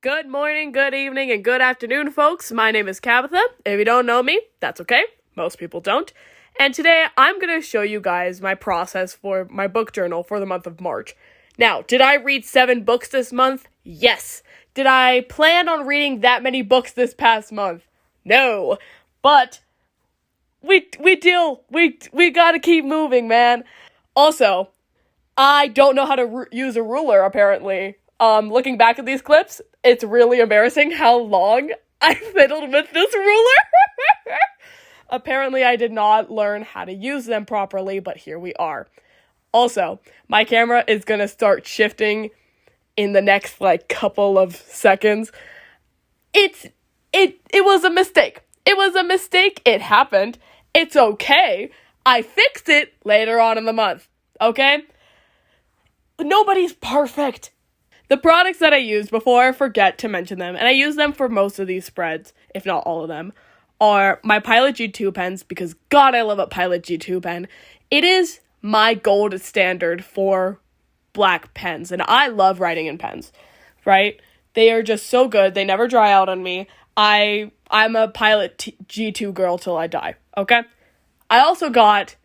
Good morning, good evening, and good afternoon, folks. My name is Cabitha. If you don't know me, that's okay. Most people don't. And today, I'm going to show you guys my process for my book journal for the month of March. Now, did I read 7 books this month? Yes. Did I plan on reading that many books this past month? No. But we gotta keep moving, man. Also, I don't know how to use a ruler, apparently. Looking back at these clips, it's really embarrassing how long I fiddled with this ruler. Apparently, I did not learn how to use them properly, but here we are. Also, my camera is gonna start shifting in the next, couple of seconds. It was a mistake. It was a mistake. It happened. It's okay. I fixed it later on in the month. Okay? Nobody's perfect. The products that I use, before I forget to mention them, and I use them for most of these spreads, if not all of them, are my Pilot G2 pens, because God, I love a Pilot G2 pen. It is my gold standard for black pens, and I love writing in pens, right? They are just so good. They never dry out on me. I'm a Pilot G2 girl till I die, okay? I also got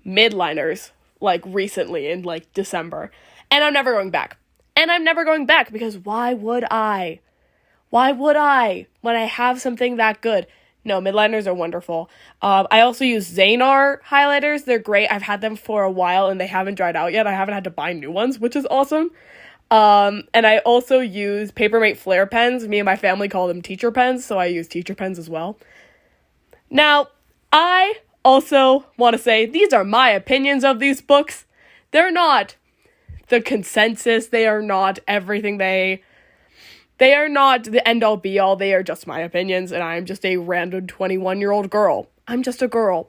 midliners, recently in, December, and I'm never going back. And I'm never going back because why would I? Why would I when I have something that good? No, midliners are wonderful. I also use Xanar highlighters. They're great. I've had them for a while and they haven't dried out yet. I haven't had to buy new ones, which is awesome. And I also use Papermate Flare pens. Me and my family call them teacher pens, so I use teacher pens as well. Now, I also want to say these are my opinions of these books. They're not the consensus. They are not everything. They are not the end-all be-all. They are just my opinions, and I'm just a random 21-year-old girl. I'm just a girl.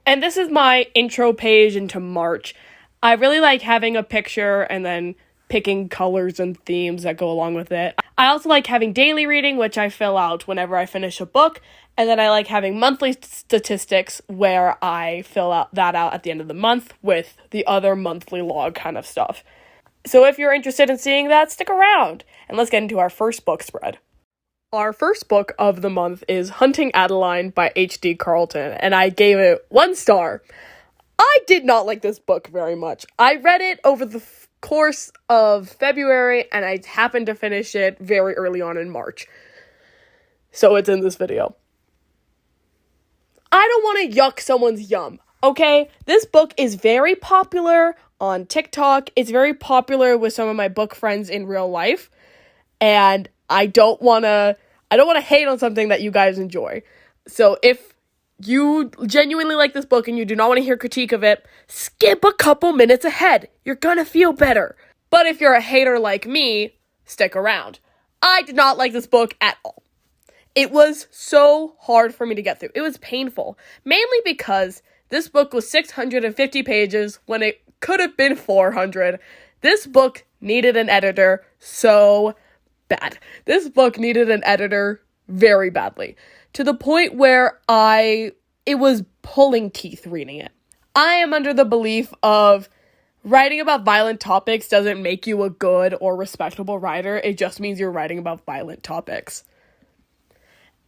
And this is my intro page into March. I really like having a picture and then picking colors and themes that go along with it. I also like having daily reading, which I fill out whenever I finish a book. And then I like having monthly statistics where I fill that out at the end of the month with the other monthly log kind of stuff. So if you're interested in seeing that, stick around. And let's get into our first book spread. Our first book of the month is Hunting Adeline by H.D. Carlton, and I gave it 1 star. I did not like this book very much. I read it over the course of February, and I happened to finish it very early on in March. So it's in this video. I don't want to yuck someone's yum, okay? This book is very popular on TikTok. It's very popular with some of my book friends in real life. And I don't want to hate on something that you guys enjoy. So if you genuinely like this book and you do not want to hear critique of it, skip a couple minutes ahead. You're gonna feel better. But if you're a hater like me, stick around. I did not like this book at all. It was so hard for me to get through. It was painful. Mainly because this book was 650 pages when it could have been 400. This book needed an editor so bad. This book needed an editor very badly. To the point where it was pulling teeth reading it. I am under the belief of writing about violent topics doesn't make you a good or respectable writer. It just means you're writing about violent topics.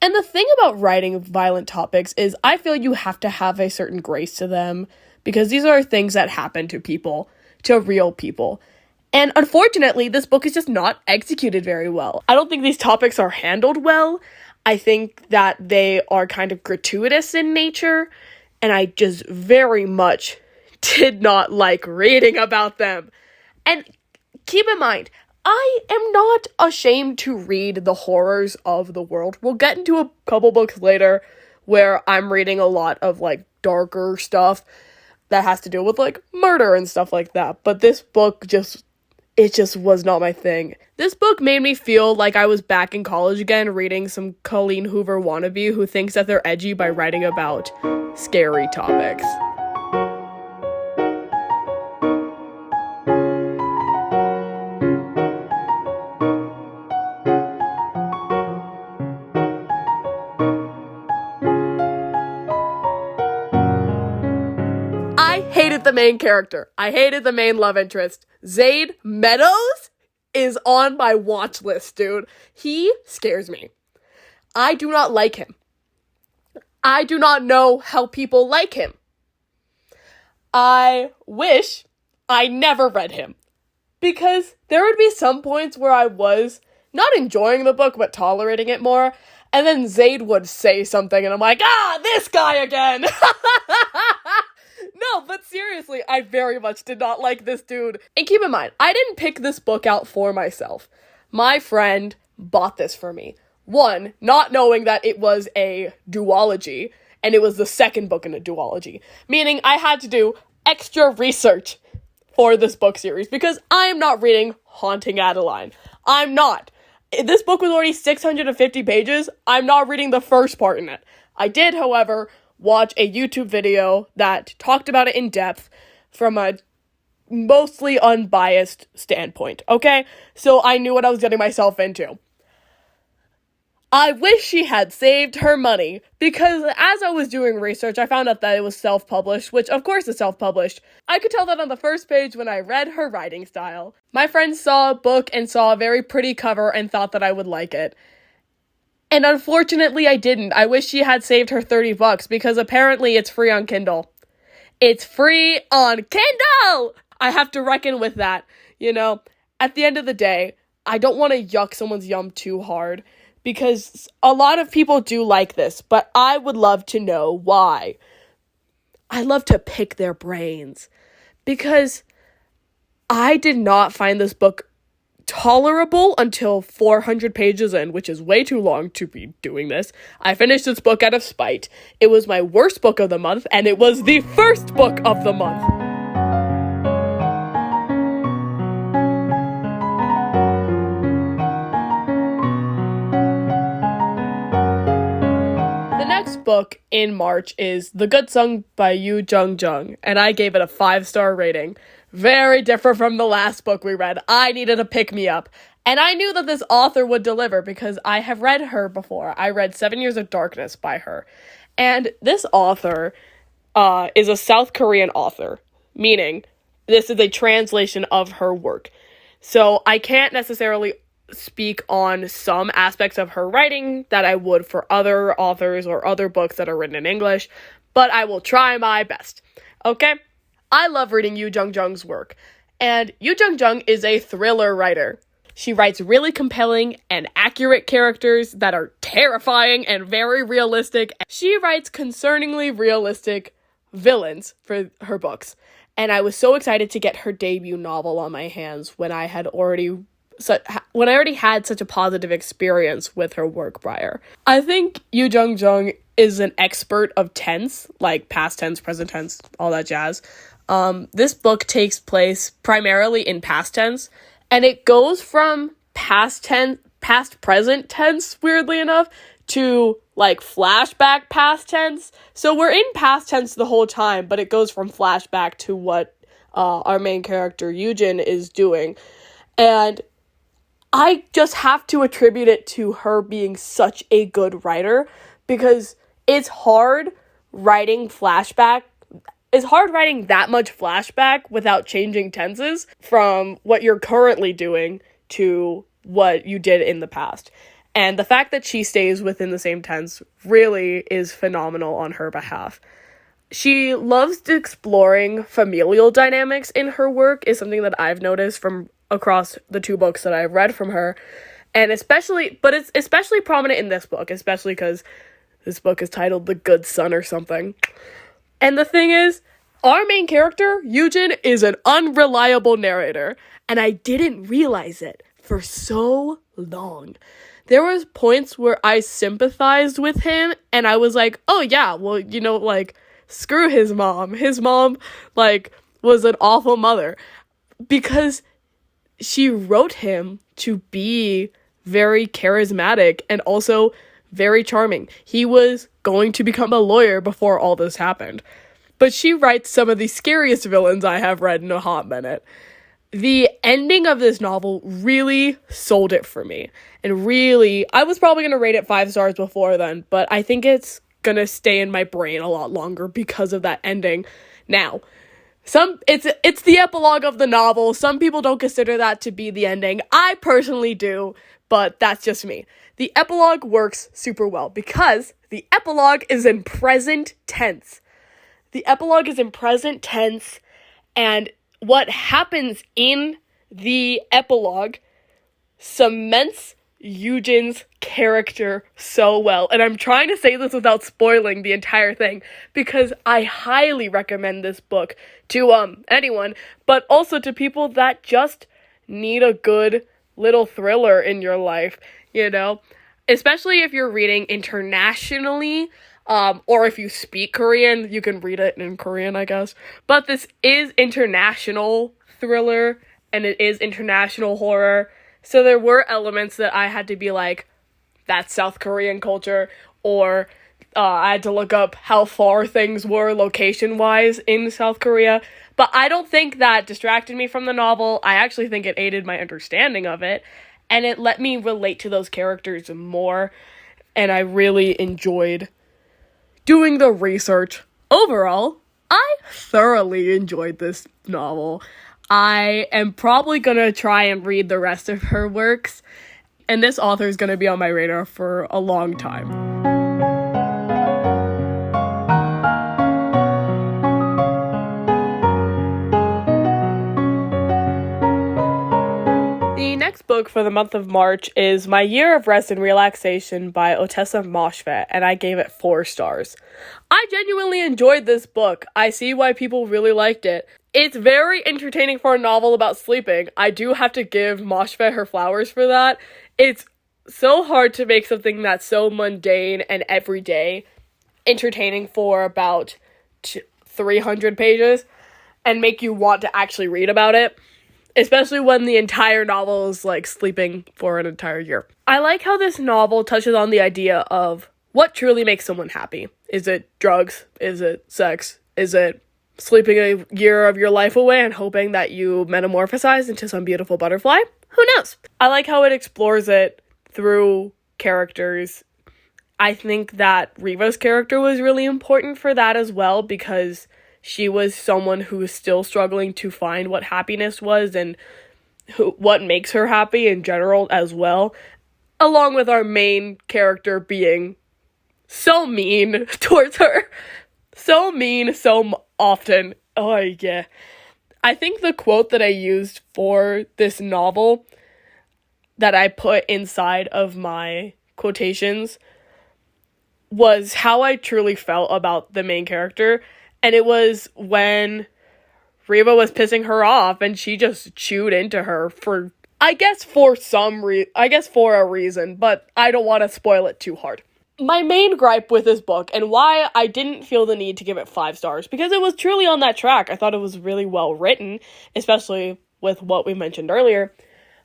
And the thing about writing violent topics is I feel you have to have a certain grace to them because these are things that happen to people, to real people. And unfortunately, this book is just not executed very well. I don't think these topics are handled well. I think that they are kind of gratuitous in nature, and I just very much did not like reading about them. And keep in mind, I am not ashamed to read the horrors of the world. We'll get into a couple books later where I'm reading a lot of, darker stuff that has to do with, murder and stuff like that. But this book it just was not my thing. This book made me feel like I was back in college again reading some Colleen Hoover wannabe who thinks that they're edgy by writing about scary topics. I hated the main character. I hated the main love interest. Zaid Meadows is on my watch list, dude. He scares me. I do not like him. I do not know how people like him. I wish I never read him. Because there would be some points where I was not enjoying the book, but tolerating it more. And then Zayd would say something, and I'm like, this guy again! No, but seriously, I very much did not like this dude. And keep in mind, I didn't pick this book out for myself. My friend bought this for me. One, not knowing that it was a duology, and it was the second book in a duology. Meaning I had to do extra research for this book series, because I am not reading Haunting Adeline. I'm not. This book was already 650 pages. I'm not reading the first part in it. I did, however, watch a YouTube video that talked about it in depth from a mostly unbiased standpoint, okay? So I knew what I was getting myself into. I wish she had saved her money, because as I was doing research, I found out that it was self-published, which of course is self-published. I could tell that on the first page when I read her writing style. My friend saw a book and saw a very pretty cover and thought that I would like it. And unfortunately, I didn't. I wish she had saved her $30 because apparently it's free on Kindle. It's free on Kindle! I have to reckon with that. You know, at the end of the day, I don't want to yuck someone's yum too hard because a lot of people do like this, but I would love to know why. I love to pick their brains because I did not find this book tolerable until 400 pages in, which is way too long to be doing this. I finished this book out of spite. It was my worst book of the month, and it was the first book of the month. The next book in March is The Good Song by Yu Jung, and I gave it a 5-star rating. Very different from the last book we read. I needed a pick-me-up. And I knew that this author would deliver because I have read her before. I read 7 Years of Darkness by her. And this author is a South Korean author, meaning this is a translation of her work. So I can't necessarily speak on some aspects of her writing that I would for other authors or other books that are written in English, but I will try my best. Okay? I love reading Yu Jung's work, and Yu Jung is a thriller writer. She writes really compelling and accurate characters that are terrifying and very realistic. She writes concerningly realistic villains for her books, and I was so excited to get her debut novel on my hands when I already had such a positive experience with her work prior. I think Yu Jung is an expert of tense, like past tense, present tense, all that jazz. This book takes place primarily in past tense, and it goes from past present tense, weirdly enough, to like flashback past tense. So we're in past tense the whole time, but it goes from flashback to what our main character Eugene is doing. And I just have to attribute it to her being such a good writer, because it's hard writing that much flashback without changing tenses from what you're currently doing to what you did in the past. And the fact that she stays within the same tense really is phenomenal on her behalf. She loves exploring familial dynamics in her work, is something that I've noticed from across the 2 books that I've read from her. And it's especially prominent in this book, especially because this book is titled The Good Son or something. And the thing is, our main character, Eugene, is an unreliable narrator, and I didn't realize it for so long. There was points where I sympathized with him, and I was like, oh yeah, well, you know, like, screw his mom. His mom, like, was an awful mother, because she wrote him to be very charismatic and also very charming. He was going to become a lawyer before all this happened. But she writes some of the scariest villains I have read in a hot minute. The ending of this novel really sold it for me. And really, I was probably going to rate it 5 stars before then, but I think it's going to stay in my brain a lot longer because of that ending. Now, It's the epilogue of the novel. Some people don't consider that to be the ending. I personally do, but that's just me. The epilogue works super well because the epilogue is in present tense. The epilogue is in present tense, and what happens in the epilogue cements Eugen's character so well. And I'm trying to say this without spoiling the entire thing because I highly recommend this book to anyone, but also to people that just need a good little thriller in your life, you know? Especially if you're reading internationally, or if you speak Korean, you can read it in Korean, I guess. But this is international thriller, and it is international horror. So there were elements that I had to be like, that's South Korean culture, or I had to look up how far things were location-wise in South Korea. But I don't think that distracted me from the novel. I actually think it aided my understanding of it, and it let me relate to those characters more, and I really enjoyed doing the research. Overall, I thoroughly enjoyed this novel. I am probably gonna try and read the rest of her works, and this author is gonna be on my radar for a long time. The next book for the month of March is My Year of Rest and Relaxation by Otessa Moshfegh, and I gave it 4 stars. I genuinely enjoyed this book. I see why people really liked it. It's very entertaining for a novel about sleeping. I do have to give Moshfegh her flowers for that. It's so hard to make something that's so mundane and everyday entertaining for about 300 pages and make you want to actually read about it. Especially when the entire novel is like sleeping for an entire year. I like how this novel touches on the idea of what truly makes someone happy. Is it drugs? Is it sex? Is it sleeping a year of your life away and hoping that you metamorphosize into some beautiful butterfly? Who knows? I like how it explores it through characters. I think that Riva's character was really important for that as well because she was someone who was still struggling to find what happiness was and what makes her happy in general as well. Along with our main character being so mean towards her. So mean, so often. Oh, yeah. I think the quote that I used for this novel that I put inside of my quotations was how I truly felt about the main character. And it was when Riva was pissing her off and she just chewed into her for a reason, but I don't want to spoil it too hard. My main gripe with this book and why I didn't feel the need to give it 5 stars, because it was truly on that track. I thought it was really well written, especially with what we mentioned earlier.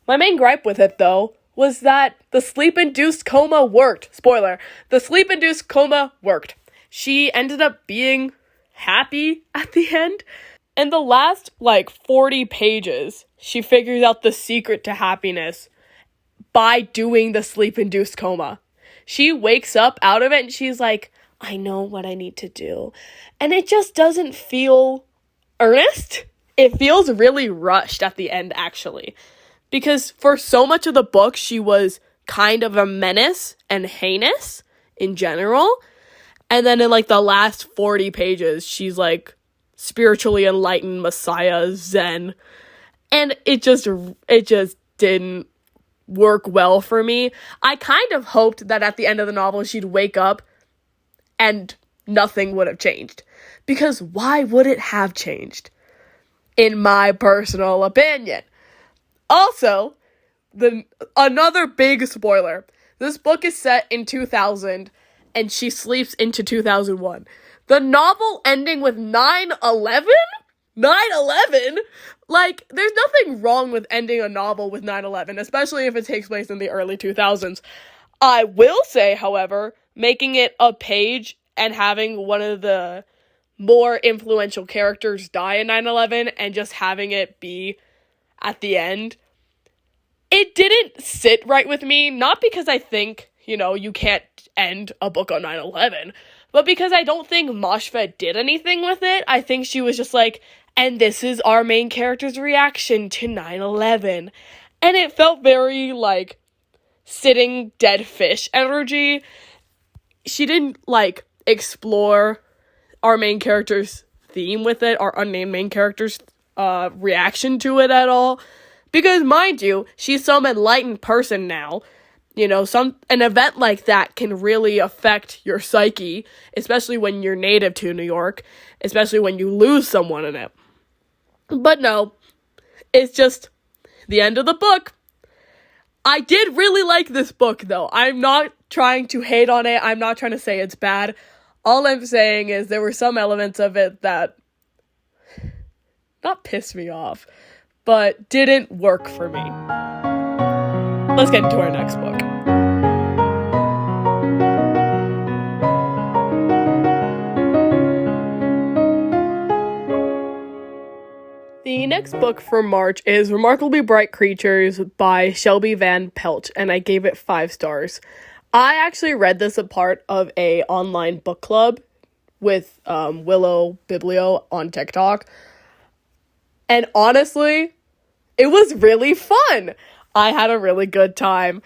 My main gripe with it, though, was that the sleep-induced coma worked. Spoiler, the sleep-induced coma worked. She ended up being happy at the end. In the last 40 pages, she figures out the secret to happiness by doing the sleep-induced coma. She wakes up out of it and she's like, I know what I need to do. And it just doesn't feel earnest. It feels really rushed at the end, actually. Because for so much of the book, she was kind of a menace and heinous in general. And then in the last 40 pages, she's spiritually enlightened Messiah Zen. And it just didn't work well for me. I kind of hoped that at the end of the novel, she'd wake up and nothing would have changed. Because why would it have changed? In my personal opinion. Also, another big spoiler. This book is set in 2000 and she sleeps into 2001. The novel ending with 9/11? 9/11? There's nothing wrong with ending a novel with 9/11, especially if it takes place in the early 2000s. I will say, however, making it a page and having one of the more influential characters die in 9/11 and just having it be at the end, it didn't sit right with me. Not because I think, you can't end a book on 9/11, but because I don't think Moshfegh did anything with it. I think she was just And this is our main character's reaction to 9/11. And it felt very, like, sitting dead fish energy. She didn't, like, explore our main character's theme with it, our unnamed main character's reaction to it at all. Because, mind you, she's some enlightened person now. You know, an event like that can really affect your psyche, especially when you're native to New York, especially when you lose someone in it. But no, it's just the end of the book. I did really like this book, though. I'm not trying to hate on it. I'm not trying to say it's bad. All I'm saying is there were some elements of it that not pissed me off, but didn't work for me. Let's get into our next book. The next book for March is Remarkably Bright Creatures by Shelby Van Pelt, and I gave it 5 stars. I actually read this as part of a online book club with Willow Biblio on TikTok, and honestly, it was really fun. I had a really good time.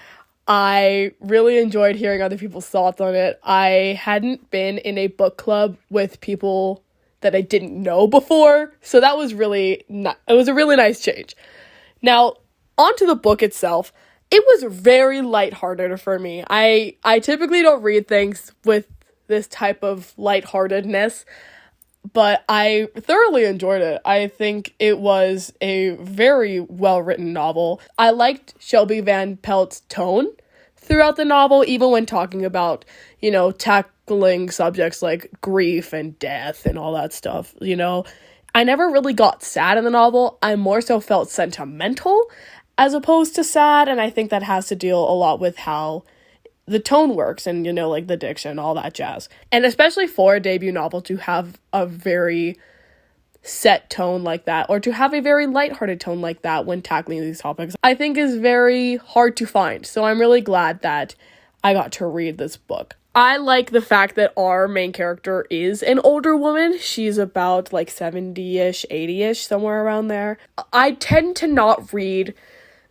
I really enjoyed hearing other people's thoughts on it. I hadn't been in a book club with people that I didn't know before, so that was it was a really nice change. Now, onto the book itself, it was very lighthearted for me. I typically don't read things with this type of lightheartedness, but I thoroughly enjoyed it. I think it was a very well-written novel. I liked Shelby Van Pelt's tone throughout the novel, even when talking about, you know, tackling subjects like grief and death and all that stuff, you know. I never really got sad in the novel. I more so felt sentimental as opposed to sad, and I think that has to deal a lot with how the tone works and, you know, like the diction, all that jazz. And especially for a debut novel to have a very set tone like that, or to have a very lighthearted tone like that when tackling these topics, I think is very hard to find. So I'm really glad that I got to read this book. I like the fact that our main character is an older woman. She's about like 70-ish, 80-ish, somewhere around there. I tend to not read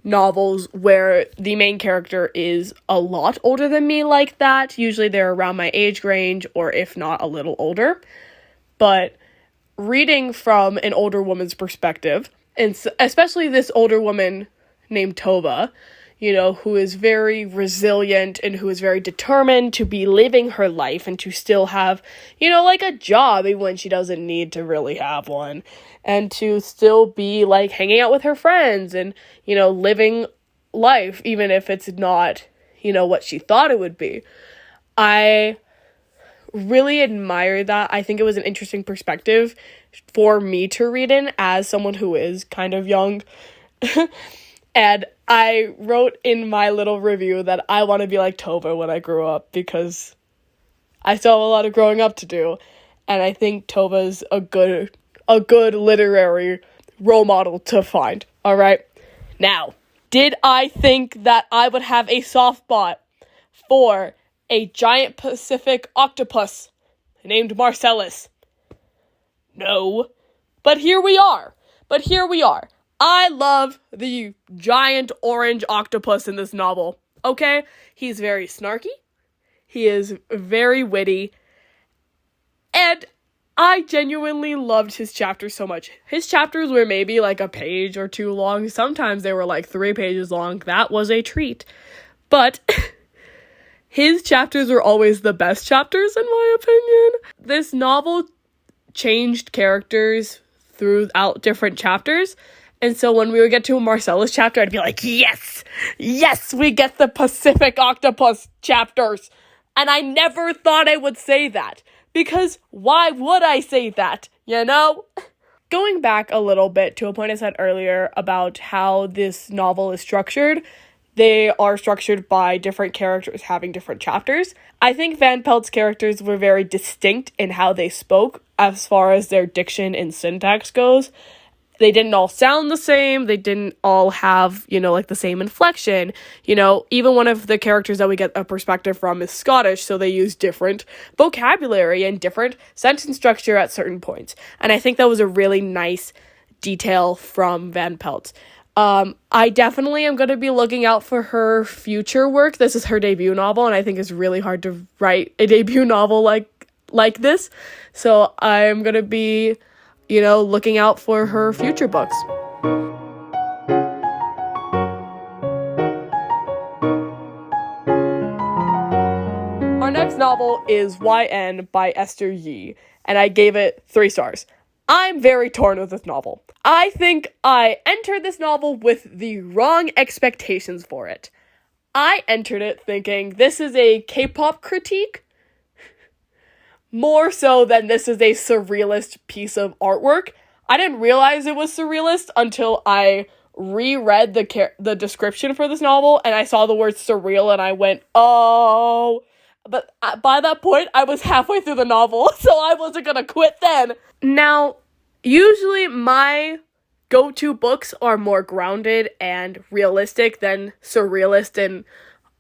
novels where the main character is a lot older than me like that. Usually they're around my age range, or if not a little older. But reading from an older woman's perspective, and especially this older woman named Tova, you know, who is very resilient and who is very determined to be living her life and to still have, you know, like a job even when she doesn't need to really have one, and to still be like hanging out with her friends and, you know, living life even if it's not, you know, what she thought it would be. I really admire that. I think it was an interesting perspective for me to read in as someone who is kind of young. And I wrote in my little review that I want to be like Tova when I grow up, because I still have a lot of growing up to do. And I think Tova's a good literary role model to find. All right. Now, did I think that I would have a soft spot for a giant Pacific octopus named Marcellus? No. But here we are. I love the giant orange octopus in this novel, okay? He's very snarky, he is very witty, and I genuinely loved his chapters so much. His chapters were maybe like a page or 2 long, sometimes they were like 3 pages long. That was a treat. But his chapters were always the best chapters, in my opinion. This novel changed characters throughout different chapters. And so when we would get to a Marcellus chapter, I'd be like, yes, we get the Pacific Octopus chapters. And I never thought I would say that, because why would I say that, you know? Going back a little bit to a point I said earlier about how this novel is structured, they are structured by different characters having different chapters. I think Van Pelt's characters were very distinct in how they spoke as far as their diction and syntax goes. they didn't all sound the same. They didn't all have, like the same inflection. Even one of the characters that we get a perspective from is Scottish, so they use different vocabulary and different sentence structure at certain points. And I think that was a really nice detail from Van Pelt. I definitely am going to be looking out for her future work. This is her debut novel, and I think it's really hard to write a debut novel like this. So I'm going to be looking out for her future books. Our next novel is YN by Esther Yi, and I gave it 3 stars. I'm very torn with this novel. I think I entered this novel with the wrong expectations for it. I entered it thinking this is a K-pop critique, more so than this is a surrealist piece of artwork. I didn't realize it was surrealist until I reread the description for this novel, and I saw the word surreal, and I went, oh. But by that point, I was halfway through the novel, so I wasn't gonna quit then. Now, usually my go-to books are more grounded and realistic than surrealist and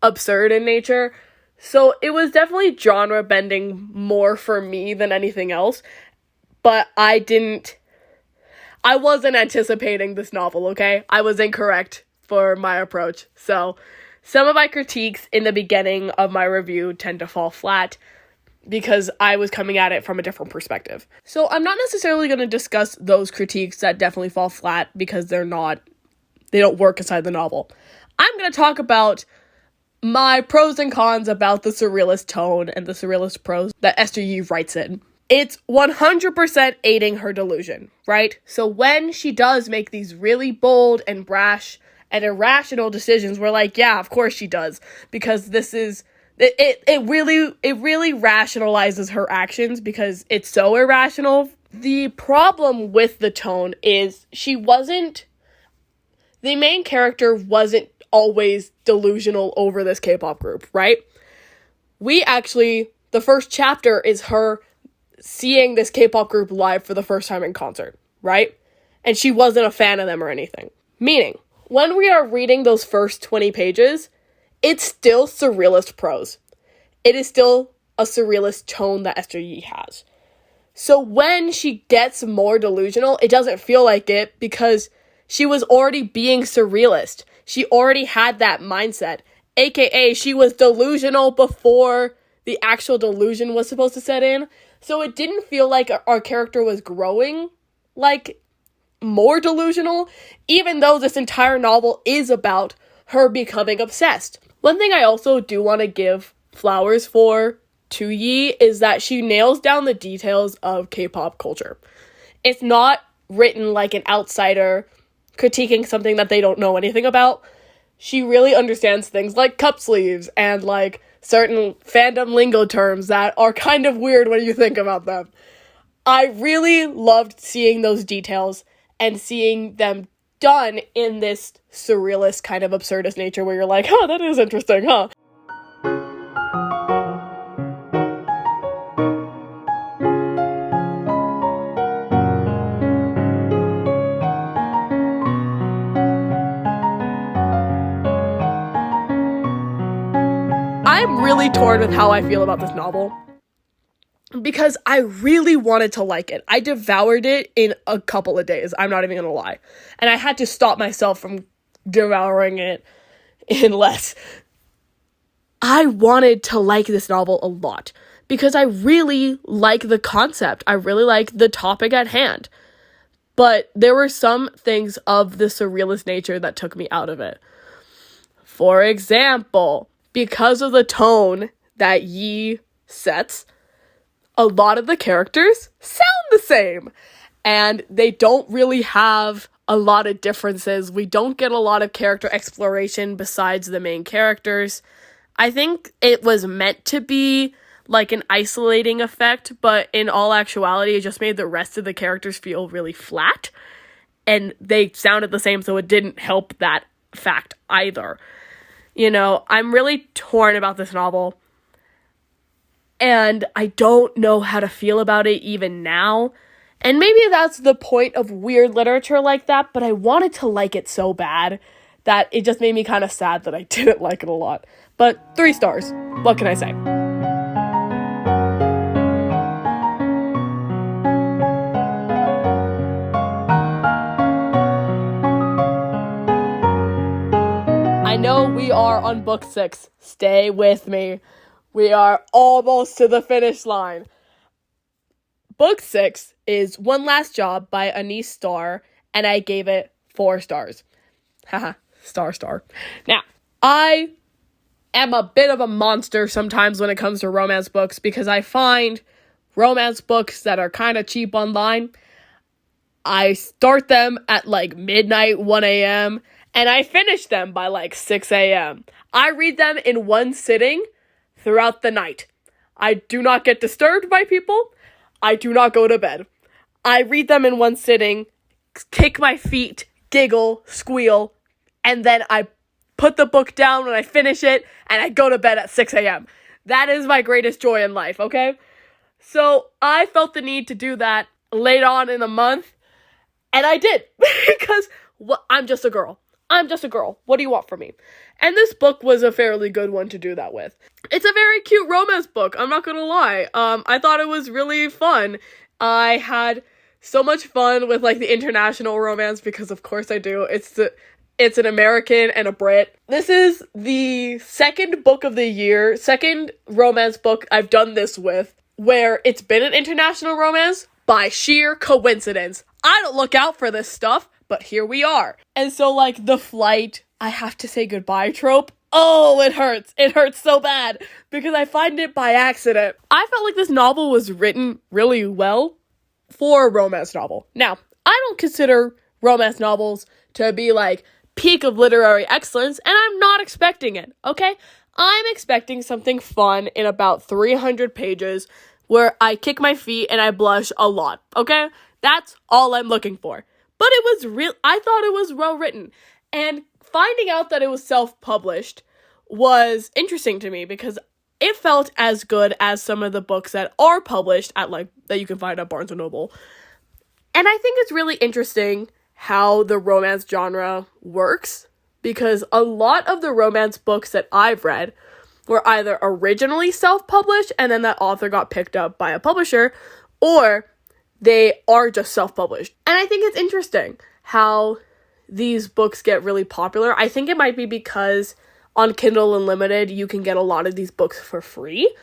absurd in nature. So it was definitely genre bending more for me than anything else. But I wasn't anticipating this novel, okay? I was incorrect for my approach. So some of my critiques in the beginning of my review tend to fall flat because I was coming at it from a different perspective. So I'm not necessarily going to discuss those critiques that definitely fall flat because they don't work inside the novel. I'm going to talk about my pros and cons about the surrealist tone and the surrealist prose that Esther Yi writes in. It's 100% aiding her delusion, right? So when she does make these really bold and brash and irrational decisions, we're like, yeah, of course she does, because this is it really rationalizes her actions because it's so irrational. The problem with the tone is the main character wasn't always delusional over this K-pop group, right? The first chapter is her seeing this K-pop group live for the first time in concert, right? And she wasn't a fan of them or anything. Meaning, when we are reading those first 20 pages, it's still surrealist prose. It is still a surrealist tone that Esther Yi has. So when she gets more delusional, it doesn't feel like it because she was already being surrealist. She already had that mindset, aka she was delusional before the actual delusion was supposed to set in. So it didn't feel like our character was growing like more delusional, even though this entire novel is about her becoming obsessed. One thing I also do want to give flowers to Yi is that she nails down the details of K-pop culture. It's not written like an outsider critiquing something that they don't know anything about. She really understands things like cup sleeves and like certain fandom lingo terms that are kind of weird when you think about them. I really loved seeing those details and seeing them done in this surrealist kind of absurdist nature where you're like, oh, that is interesting, huh? I'm really torn with how I feel about this novel because I really wanted to like it. I devoured it in a couple of days. I'm not even gonna lie. And I had to stop myself from devouring it in less. I wanted to like this novel a lot because I really like the concept. I really like the topic at hand. But there were some things of the surrealist nature that took me out of it. For example, because of the tone that Yi sets, a lot of the characters sound the same. And they don't really have a lot of differences. We don't get a lot of character exploration besides the main characters. I think it was meant to be like an isolating effect, but in all actuality, it just made the rest of the characters feel really flat. And they sounded the same, so it didn't help that fact either. I'm really torn about this novel. And I don't know how to feel about it even now. And maybe that's the point of weird literature like that, but I wanted to like it so bad that it just made me kind of sad that I didn't like it a lot. But 3 stars. What can I say? I know we are on book 6. Stay with me. We are almost to the finish line. Book 6 is One Last Job by Anise Starr, and I gave it 4 stars. Haha, star. Now, I am a bit of a monster sometimes when it comes to romance books because I find romance books that are kind of cheap online. I start them at like midnight, 1 a.m., and I finish them by like 6 a.m. I read them in one sitting throughout the night. I do not get disturbed by people. I do not go to bed. I read them in one sitting, kick my feet, giggle, squeal, and then I put the book down when I finish it, and I go to bed at 6 a.m. That is my greatest joy in life, okay? So I felt the need to do that late on in the month, and I did, because I'm just a girl. What do you want from me? And this book was a fairly good one to do that with. It's a very cute romance book, I'm not gonna lie. I thought it was really fun. I had so much fun with like the international romance because of course I do. It's an American and a Brit. This is the second book of the year, second romance book I've done this with, where it's been an international romance by sheer coincidence. I don't look out for this stuff, but here we are. And so like the flight, I have to say goodbye trope. Oh, it hurts. It hurts so bad because I find it by accident. I felt like this novel was written really well for a romance novel. Now, I don't consider romance novels to be like peak of literary excellence, and I'm not expecting it, okay? I'm expecting something fun in about 300 pages where I kick my feet and I blush a lot, okay? That's all I'm looking for. But it was I thought it was well written. And finding out that it was self-published was interesting to me because it felt as good as some of the books that are published at like that you can find at Barnes & Noble. And I think it's really interesting how the romance genre works because a lot of the romance books that I've read were either originally self-published and then that author got picked up by a publisher, or they are just self-published. And I think it's interesting how these books get really popular. I think it might be because on Kindle Unlimited, you can get a lot of these books for free.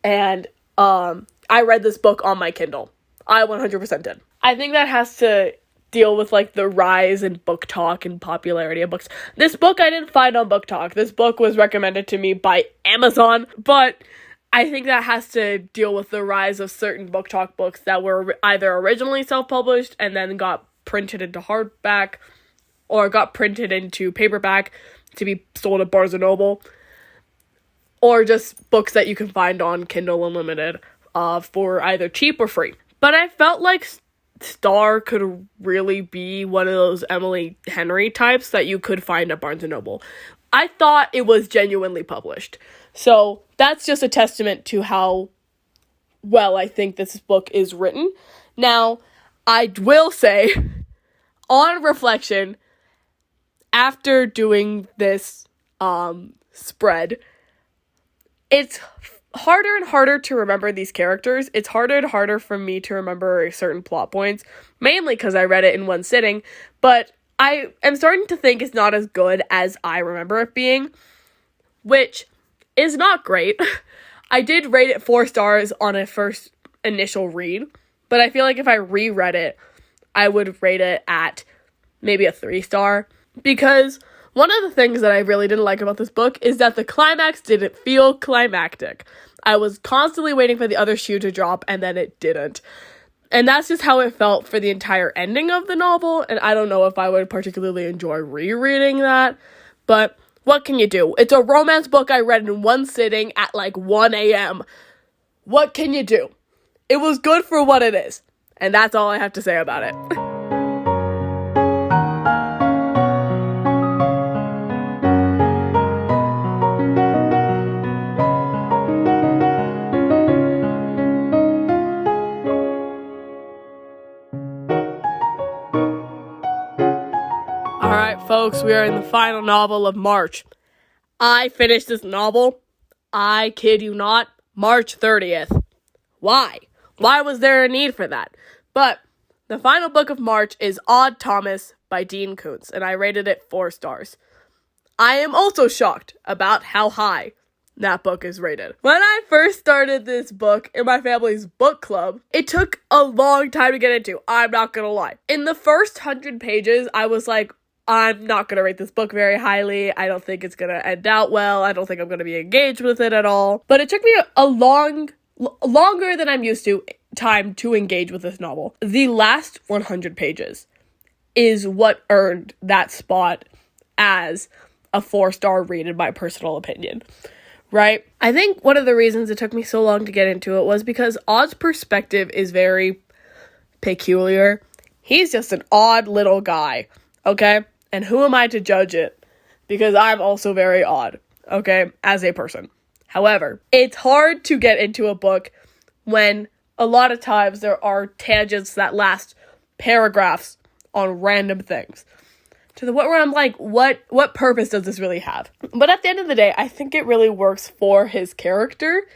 And I read this book on my Kindle. I 100% did. I think that has to deal with like the rise in book talk and popularity of books. This book I didn't find on Book Talk. This book was recommended to me by Amazon, but I think that has to deal with the rise of certain Book Talk books that were either originally self-published and then got printed into hardback or got printed into paperback to be sold at Barnes & Noble, or just books that you can find on Kindle Unlimited for either cheap or free. But I felt like Starr could really be one of those Emily Henry types that you could find at Barnes & Noble. I thought it was genuinely published. So that's just a testament to how well I think this book is written. Now, I will say, on reflection, after doing this spread, it's harder and harder to remember these characters. It's harder and harder for me to remember certain plot points, mainly because I read it in one sitting, but I am starting to think it's not as good as I remember it being, which is not great. I did rate it 4 stars on a first initial read, but I feel like if I reread it, I would rate it at maybe a 3-star, because one of the things that I really didn't like about this book is that the climax didn't feel climactic. I was constantly waiting for the other shoe to drop, and then it didn't. And that's just how it felt for the entire ending of the novel, and I don't know if I would particularly enjoy rereading that, but what can you do? It's a romance book I read in one sitting at like 1 a.m. What can you do? It was good for what it is, and that's all I have to say about it. folks, we are in the final novel of March. I finished this novel, I kid you not, March 30th. Why? Why was there a need for that? But the final book of March is Odd Thomas by Dean Koontz, and I rated it 4 stars. I am also shocked about how high that book is rated. When I first started this book in my family's book club, it took a long time to get into. I'm not gonna lie. In the first 100 pages, I was like, I'm not gonna rate this book very highly. I don't think it's gonna end out well. I don't think I'm gonna be engaged with it at all. But it took me longer than I'm used to time to engage with this novel. The last 100 pages is what earned that spot as a 4-star read in my personal opinion. Right? I think one of the reasons it took me so long to get into it was because Odd's perspective is very peculiar. He's just an odd little guy, okay? And who am I to judge it? Because I'm also very odd, okay, as a person. However, it's hard to get into a book when a lot of times there are tangents that last paragraphs on random things. To the point where I'm like, what purpose does this really have? But at the end of the day, I think it really works for his character.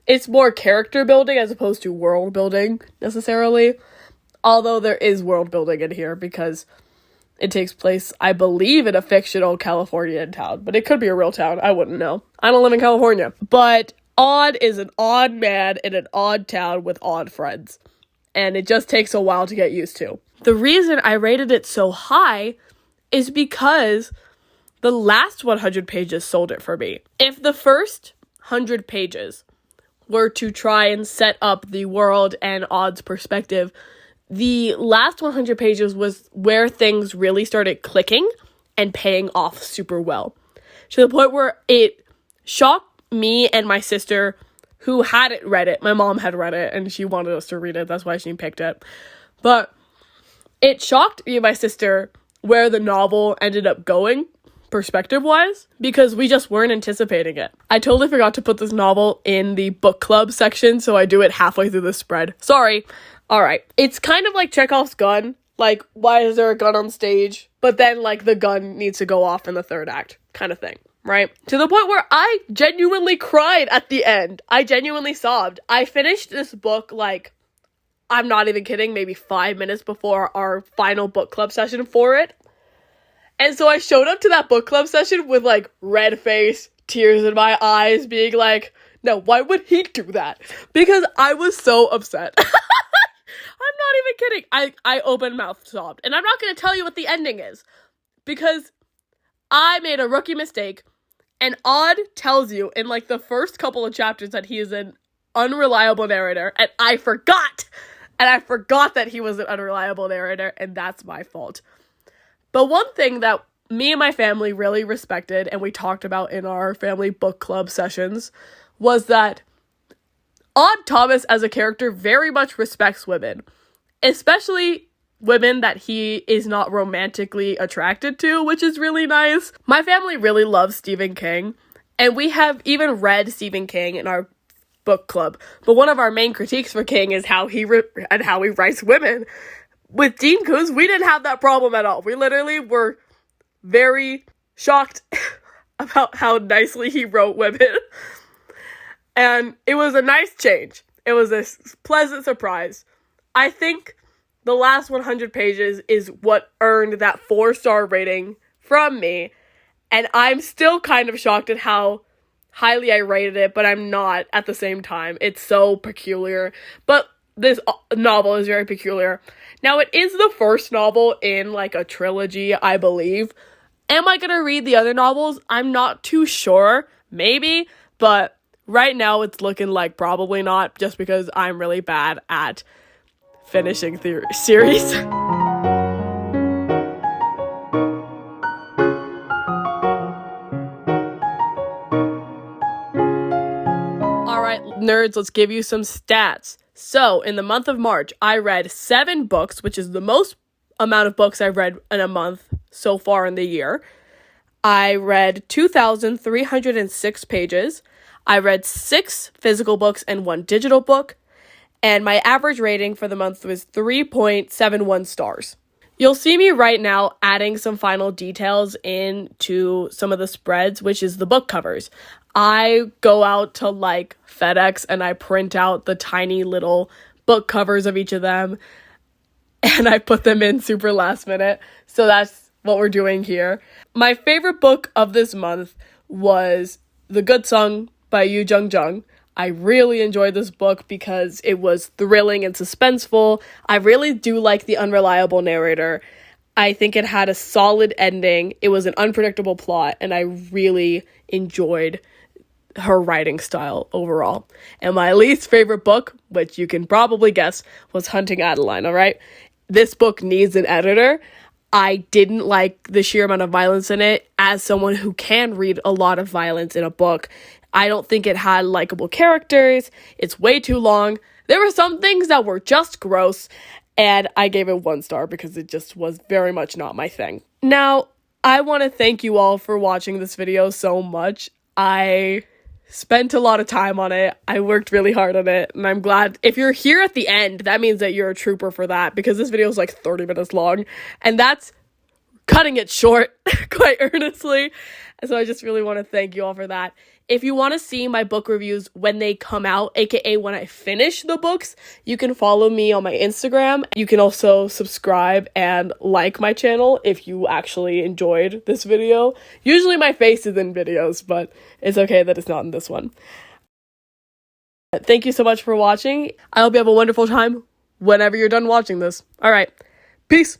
It's more character building as opposed to world building, necessarily. Although there is world building in here because it takes place, I believe, in a fictional Californian town. But it could be a real town. I wouldn't know. I don't live in California. But Odd is an odd man in an odd town with odd friends. And it just takes a while to get used to. The reason I rated it so high is because the last 100 pages sold it for me. If the first 100 pages were to try and set up the world and Odd's perspective, the last 100 pages was where things really started clicking and paying off super well. To the point where it shocked me and my sister, who hadn't read it. My mom had read it and she wanted us to read it. That's why she picked it. But it shocked me and my sister where the novel ended up going, perspective-wise, because we just weren't anticipating it. I totally forgot to put this novel in the book club section, so I do it halfway through the spread. Sorry. Alright. It's kind of like Chekhov's gun. Like, why is there a gun on stage? But then, like, the gun needs to go off in the third act, kind of thing, right? To the point where I genuinely cried at the end. I genuinely sobbed. I finished this book, like, I'm not even kidding, maybe 5 minutes before our final book club session for it. And so I showed up to that book club session with, like, red face, tears in my eyes, being like, no, why would he do that? Because I was so upset. I'm not even kidding. I open mouth sobbed. And I'm not going to tell you what the ending is. Because I made a rookie mistake. And Odd tells you in, like, the first couple of chapters that he is an unreliable narrator. And I forgot. And I forgot that he was an unreliable narrator, and that's my fault. But one thing that me and my family really respected, and we talked about in our family book club sessions, was that Odd Thomas as a character very much respects women. Especially women that he is not romantically attracted to, which is really nice. My family really loves Stephen King, and we have even read Stephen King in our book club. But one of our main critiques for King is how he writes women. With Dean Koontz, we didn't have that problem at all. We literally were very shocked about how nicely he wrote women. And it was a nice change. It was a pleasant surprise. I think the last 100 pages is what earned that 4-star rating from me. And I'm still kind of shocked at how highly I rated it, but I'm not at the same time. It's so peculiar. But this novel is very peculiar. Now, it is the first novel in, like, a trilogy, I believe. Am I gonna read the other novels? I'm not too sure. Maybe. But right now, it's looking like probably not, just because I'm really bad at finishing the series. Nerds, let's give you some stats. So, in the month of March, I read 7 books, which is the most amount of books I've read in a month so far in the year. I read 2,306 pages. I read 6 physical books and 1 digital book. And my average rating for the month was 3.71 stars. You'll see me right now adding some final details into some of the spreads, which is the book covers. I go out to like FedEx and I print out the tiny little book covers of each of them and I put them in super last minute. So that's what we're doing here. My favorite book of this month was The Good Song by Yu Jung Jung. I really enjoyed this book because it was thrilling and suspenseful. I really do like the unreliable narrator. I think it had a solid ending. It was an unpredictable plot, and I really enjoyed her writing style overall. And my least favorite book, which you can probably guess, was Hunting Adeline, all right? This book needs an editor. I didn't like the sheer amount of violence in it. As someone who can read a lot of violence in a book, I don't think it had likable characters. It's way too long. There were some things that were just gross, and I gave it 1 star because it just was very much not my thing. Now, I want to thank you all for watching this video so much. I spent a lot of time on it. I worked really hard on it, and I'm glad. If you're here at the end, that means that you're a trooper for that, because this video is like 30 minutes long, and that's cutting it short, quite earnestly. And so I just really want to thank you all for that. If you want to see my book reviews when they come out, aka when I finish the books, you can follow me on my Instagram. You can also subscribe and like my channel if you actually enjoyed this video. Usually my face is in videos, but it's okay that it's not in this one. Thank you so much for watching. I hope you have a wonderful time whenever you're done watching this. All right, peace.